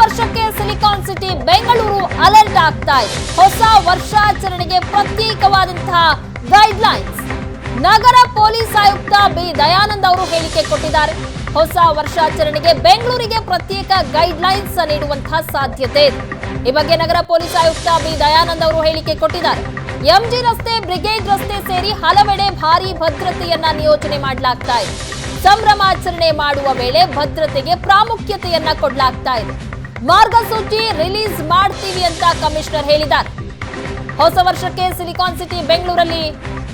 ವರ್ಷಕ್ಕೆ silicon city Bengaluru alert ಆಗ್ತಾ ಇದೆ. ಹೊಸ ವರ್ಷಾಚರಣೆಗೆ ಪ್ರತ್ಯೇಕವಾದಂತಹ ಗೈಡ್ಲೈನ್ಸ್ ನಗರ ಪೊಲೀಸ್ ಆಯುಕ್ತ ಬಿ ದಯಾನಂದ್ ಅವರು ಹೇಳಿಕೆ ಕೊಟ್ಟಿದ್ದಾರೆ. ಹೊಸ ವರ್ಷಾಚರಣೆಗೆ ಬೆಂಗಳೂರಿಗೆ ಪ್ರತ್ಯೇಕ ಗೈಡ್ಲೈನ್ಸ್ ನೀಡುವಂತಹ ಸಾಧ್ಯತೆ ಇದೆ. ಈ ಬಗ್ಗೆ ನಗರ ಪೊಲೀಸ್ ಆಯುಕ್ತ ಬಿ ದಯಾನಂದ್ ಅವರು ಹೇಳಿಕೆ ಕೊಟ್ಟಿದ್ದಾರೆ. ಎಂಜಿ ರಸ್ತೆ, ಬ್ರಿಗೇಡ್ ರಸ್ತೆ ಸೇರಿ ಹಲವೆಡೆ ಭಾರೀ ಭದ್ರತೆಯನ್ನ ನಿಯೋಜನೆ ಮಾಡಲಾಗ್ತಾ ಇದೆ. ಸಂಭ್ರಮಾಚರಣೆ ಮಾಡುವ ವೇಳೆ ಭದ್ರತೆಗೆ ಪ್ರಾಮುಖ್ಯತೆಯನ್ನ ಕೊಡಲಾಗ್ತಾ ಇದೆ. ಮಾರ್ಗಸೂಚಿ ರಿಲೀಸ್ ಮಾಡ್ತೀವಿ ಅಂತ ಕಮಿಷನರ್ ಹೇಳಿದ್ದಾರೆ. ಹೊಸ ವರ್ಷಕ್ಕೆ ಸಿಲಿಕಾನ್ ಸಿಟಿ ಬೆಂಗಳೂರಲ್ಲಿ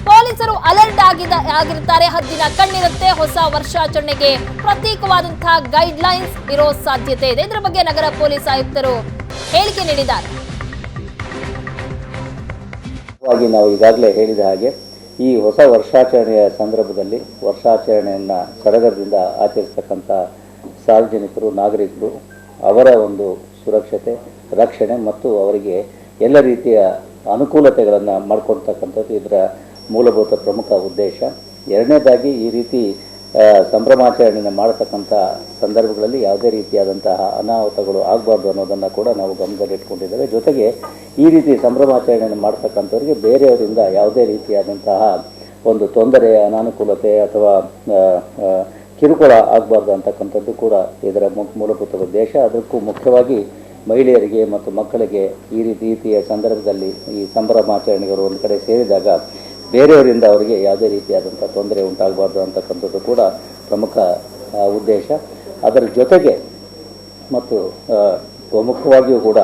ಪೊಲೀಸರು ಅಲರ್ಟ್ ಆಗಿರುತ್ತಾರೆ. ಹದ್ದಿನ ಕಣ್ಣಿರುತ್ತೆ. ಹೊಸ ವರ್ಷಾಚರಣೆಗೆ ಪ್ರತ್ಯೇಕವಾದಂತಹ ಗೈಡ್ ಲೈನ್ಸ್ ಇರೋ ಸಾಧ್ಯತೆ ಇದೆ. ಇದರ ಬಗ್ಗೆ ನಗರ ಪೊಲೀಸ್ ಆಯುಕ್ತರು ಹೇಳಿಕೆ ನೀಡಿದ್ದಾರೆ. ನಾವು ಈಗಾಗಲೇ ಹೇಳಿದ ಹಾಗೆ ಈ ಹೊಸ ವರ್ಷಾಚರಣೆಯ ಸಂದರ್ಭದಲ್ಲಿ ವರ್ಷಾಚರಣೆಯನ್ನು ಸಡಗರದಿಂದ ಆಚರಿಸತಕ್ಕಂಥ ಸಾರ್ವಜನಿಕರು, ನಾಗರಿಕರು ಅವರ ಒಂದು ಸುರಕ್ಷತೆ, ರಕ್ಷಣೆ ಮತ್ತು ಅವರಿಗೆ ಎಲ್ಲ ರೀತಿಯ ಅನುಕೂಲತೆಗಳನ್ನು ಮಾಡಿಕೊಡ್ತಕ್ಕಂಥದ್ದು ಇದರ ಮೂಲಭೂತ ಪ್ರಮುಖ ಉದ್ದೇಶ. ಎರಡನೇದಾಗಿ ಈ ರೀತಿ ಸಂಭ್ರಮಾಚರಣೆಯನ್ನು ಮಾಡತಕ್ಕಂಥ ಸಂದರ್ಭಗಳಲ್ಲಿ ಯಾವುದೇ ರೀತಿಯಾದಂತಹ ಅನಾಹುತಗಳು ಆಗಬಾರ್ದು ಅನ್ನೋದನ್ನು ಕೂಡ ನಾವು ಗಮನದಲ್ಲಿಟ್ಕೊಂಡಿದ್ದೇವೆ. ಜೊತೆಗೆ ಈ ರೀತಿ ಸಂಭ್ರಮಾಚರಣೆಯನ್ನು ಮಾಡ್ತಕ್ಕಂಥವ್ರಿಗೆ ಬೇರೆಯವರಿಂದ ಯಾವುದೇ ರೀತಿಯಾದಂತಹ ಒಂದು ತೊಂದರೆ, ಅನಾನುಕೂಲತೆ ಅಥವಾ ಕಿರುಕುಳ ಆಗಬಾರ್ದು ಅಂತಕ್ಕಂಥದ್ದು ಕೂಡ ಇದರ ಮೂಲಭೂತ ಉದ್ದೇಶ. ಅದಕ್ಕೂ ಮುಖ್ಯವಾಗಿ ಮಹಿಳೆಯರಿಗೆ ಮತ್ತು ಮಕ್ಕಳಿಗೆ ಈ ರೀತಿಯ ಸಂದರ್ಭದಲ್ಲಿ ಈ ಸಂಭ್ರಮಾಚರಣೆಗಳು ಒಂದು ಕಡೆ ಸೇರಿದಾಗ ಬೇರೆಯವರಿಂದ ಅವರಿಗೆ ಯಾವುದೇ ರೀತಿಯಾದಂಥ ತೊಂದರೆ ಉಂಟಾಗಬಾರ್ದು ಅಂತಕ್ಕಂಥದ್ದು ಕೂಡ ಪ್ರಮುಖ ಉದ್ದೇಶ. ಅದರ ಜೊತೆಗೆ ಮತ್ತು ಪ್ರಮುಖವಾಗಿಯೂ ಕೂಡ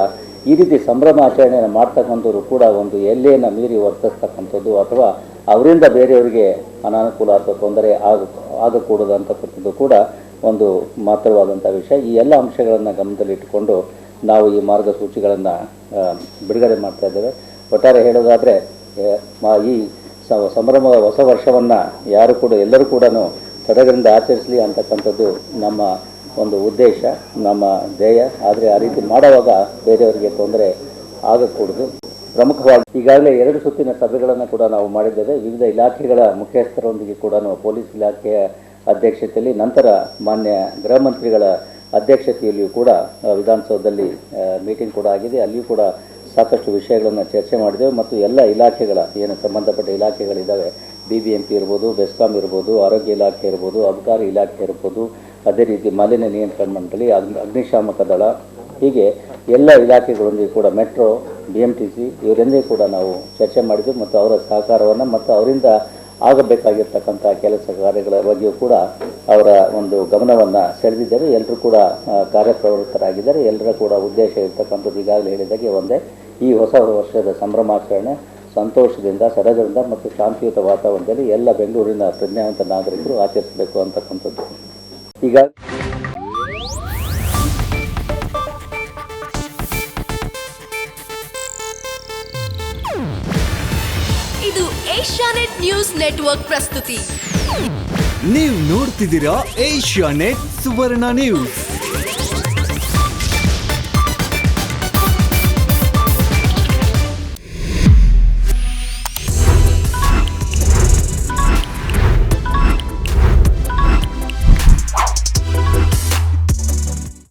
ಈ ರೀತಿ ಸಂಭ್ರಮಾಚರಣೆಯನ್ನು ಮಾಡ್ತಕ್ಕಂಥವ್ರು ಕೂಡ ಒಂದು ಎಲ್ಲೆಯನ್ನು ಮೀರಿ ವರ್ತಿಸ್ತಕ್ಕಂಥದ್ದು ಅಥವಾ ಅವರಿಂದ ಬೇರೆಯವರಿಗೆ ಅನಾನುಕೂಲ ಅಥವಾ ತೊಂದರೆ ಆಗಕೂಡದು ಅಂತಕ್ಕಂಥದ್ದು ಕೂಡ ಒಂದು ಮಾತ್ರವಾದಂಥ ವಿಷಯ. ಈ ಎಲ್ಲ ಅಂಶಗಳನ್ನು ಗಮನದಲ್ಲಿಟ್ಟುಕೊಂಡು ನಾವು ಈ ಮಾರ್ಗಸೂಚಿಗಳನ್ನು ಬಿಡುಗಡೆ ಮಾಡ್ತಾ ಇದ್ದೇವೆ. ಒಟ್ಟಾರೆ ಹೇಳೋದಾದರೆ ಈ ಸಂಭ್ರಮ ಹೊಸ ವರ್ಷವನ್ನು ಎಲ್ಲರೂ ಕೂಡ ಸಡಗರದಿಂದ ಆಚರಿಸಲಿ ಅಂತಕ್ಕಂಥದ್ದು ನಮ್ಮ ಒಂದು ಉದ್ದೇಶ, ನಮ್ಮ ಧ್ಯೇಯ. ಆದರೆ ಆ ರೀತಿ ಮಾಡುವಾಗ ಬೇರೆಯವರಿಗೆ ತೊಂದರೆ ಆಗಕೂಡದು. ಪ್ರಮುಖವಾಗಿ ಈಗಾಗಲೇ 2 ಸುತ್ತಿನ ಸಭೆಗಳನ್ನು ಕೂಡ ನಾವು ಮಾಡಿದ್ದೇವೆ. ವಿವಿಧ ಇಲಾಖೆಗಳ ಮುಖ್ಯಸ್ಥರೊಂದಿಗೆ ಕೂಡ ಪೊಲೀಸ್ ಇಲಾಖೆಯ ಅಧ್ಯಕ್ಷತೆಯಲ್ಲಿ, ನಂತರ ಮಾನ್ಯ ಗೃಹ ಮಂತ್ರಿಗಳ ಅಧ್ಯಕ್ಷತೆಯಲ್ಲಿಯೂ ಕೂಡ ವಿಧಾನಸೌಧದಲ್ಲಿ ಮೀಟಿಂಗ್ ಕೂಡ ಆಗಿದೆ. ಅಲ್ಲಿಯೂ ಕೂಡ ಸಾಕಷ್ಟು ವಿಷಯಗಳನ್ನು ಚರ್ಚೆ ಮಾಡಿದೆವು ಮತ್ತು ಎಲ್ಲ ಇಲಾಖೆಗಳ ಏನು ಸಂಬಂಧಪಟ್ಟ ಇಲಾಖೆಗಳಿದ್ದಾವೆ, BBMP ಇರ್ಬೋದು, ಬೆಸ್ಕಾಂ ಇರ್ಬೋದು, ಆರೋಗ್ಯ ಇಲಾಖೆ ಇರ್ಬೋದು, ಅಬಕಾರಿ ಇಲಾಖೆ ಇರ್ಬೋದು, ಅದೇ ರೀತಿ ಮಾಲಿನ್ಯ ನಿಯಂತ್ರಣ ಮಂಡಳಿ, ಅಗ್ನಿಶಾಮಕ ದಳ, ಹೀಗೆ ಎಲ್ಲ ಇಲಾಖೆಗಳೊಂದಿಗೆ ಕೂಡ ಮೆಟ್ರೋ, BMTC ಇವರೊಂದಿಗೆ ಕೂಡ ನಾವು ಚರ್ಚೆ ಮಾಡಿದೆವು ಮತ್ತು ಅವರ ಸಹಕಾರವನ್ನು ಮತ್ತು ಅವರಿಂದ ಆಗಬೇಕಾಗಿರ್ತಕ್ಕಂಥ ಕೆಲಸ ಕಾರ್ಯಗಳ ಬಗ್ಗೆಯೂ ಕೂಡ ಅವರ ಒಂದು ಗಮನವನ್ನು ಸೆಳೆದಿದ್ದಾರೆ. ಎಲ್ಲರೂ ಕೂಡ ಕಾರ್ಯಪ್ರವೃತ್ತರಾಗಿದ್ದಾರೆ. ಎಲ್ಲರ ಕೂಡ ಉದ್ದೇಶ ಇರ್ತಕ್ಕಂಥದ್ದು ಈಗಾಗಲೇ ಹೇಳಿದಾಗೆ ಒಂದೇ, ಈ ಹೊಸ ವರ್ಷದ ಸಂಭ್ರಮಾಚರಣೆ ಸಂತೋಷದಿಂದ, ಸಡಗರದಿಂದ ಮತ್ತು ಶಾಂತಿಯುತ ವಾತಾವರಣದಲ್ಲಿ ಎಲ್ಲ ಬೆಂಗಳೂರಿನ ಪ್ರಜ್ಞಾವಂತ ನಾಗರಿಕರು ಆಚರಿಸಬೇಕು ಅಂತಕ್ಕಂಥದ್ದು. ಈಗ ಇದು ಏಷ್ಯಾನೆಟ್ ನ್ಯೂಸ್ ನೆಟ್ವರ್ಕ್ ಪ್ರಸ್ತುತಿ. ನೀವು ನೋಡ್ತಿದ್ದೀರಾ ಏಷ್ಯಾನೆಟ್ ಸುವರ್ಣ ನ್ಯೂಸ್.